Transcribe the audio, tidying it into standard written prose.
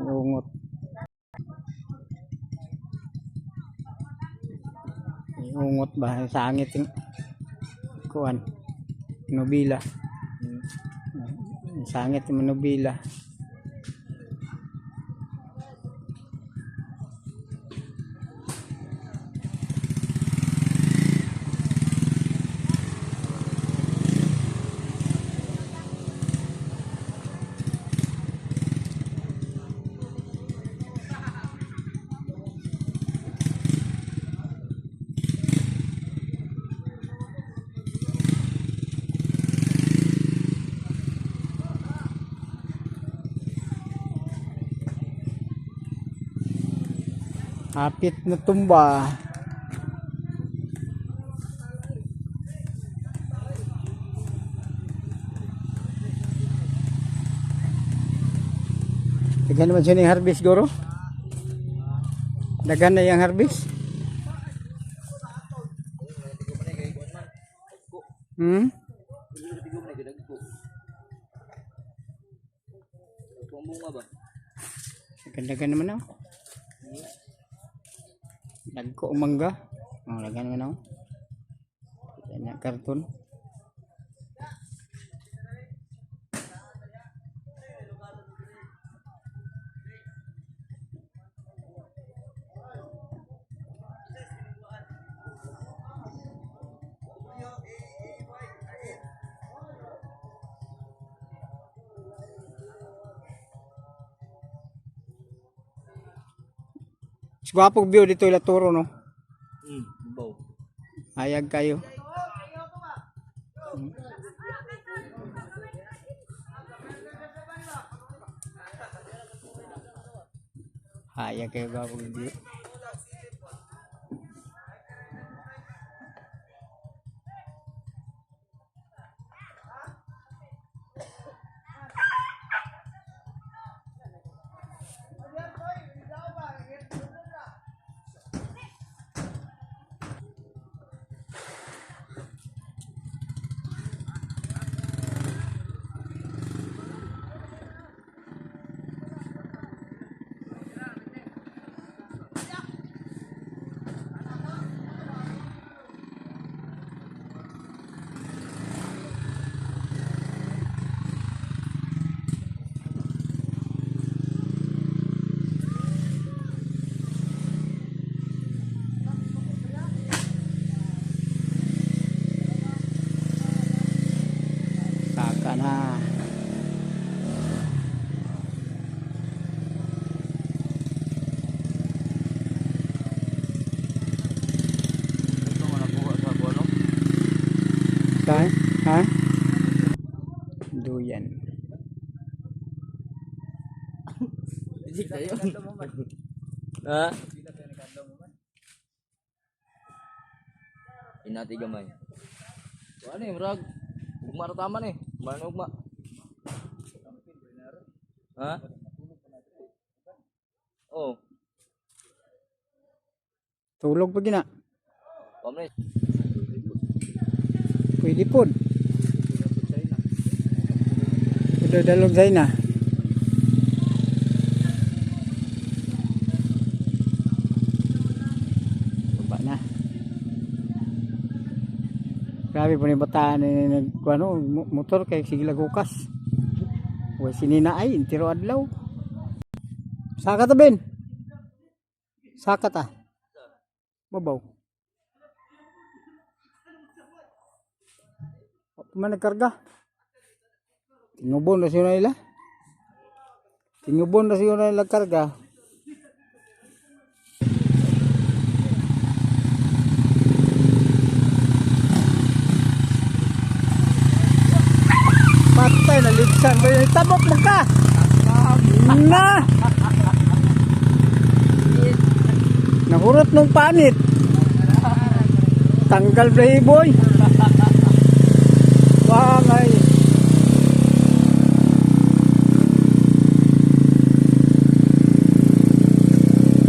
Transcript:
Ungot. Ungot ba? Sangit yung kuan. Nobila. Sangit yung nobila. Hapit na tumba. Dagan naman siya ng harvest, Goro? Dagan na yung harvest? Dagan naman ako. Nagko mangga. Oh, lagan mo na. Kanya karton. Gwapong view dito ila turo, no? Baw. Hayag kayo. Hayag kayo gwapong view. Na saan? Ha? Duyan. Ha? Inati gamay. Ano yung rag? Ugma rataman eh. Mana ugma? Ha? Oh. Tulog pa gina. Pamre. Pwede po. Udah dalog say na. Baba na. Grabe po ni bataan ni nagkuano motor kay sige lagukas. Way sinina ay intiro adlaw. Saka ta ben. Saka ta. Mabaw. Man nagkarga. Tinubon na siya nila. Tinubon na siya nila karga. Patay na ligsan. Tabok mo ka. Na. Nahurot ng panit. Tanggal na boy. Bangay.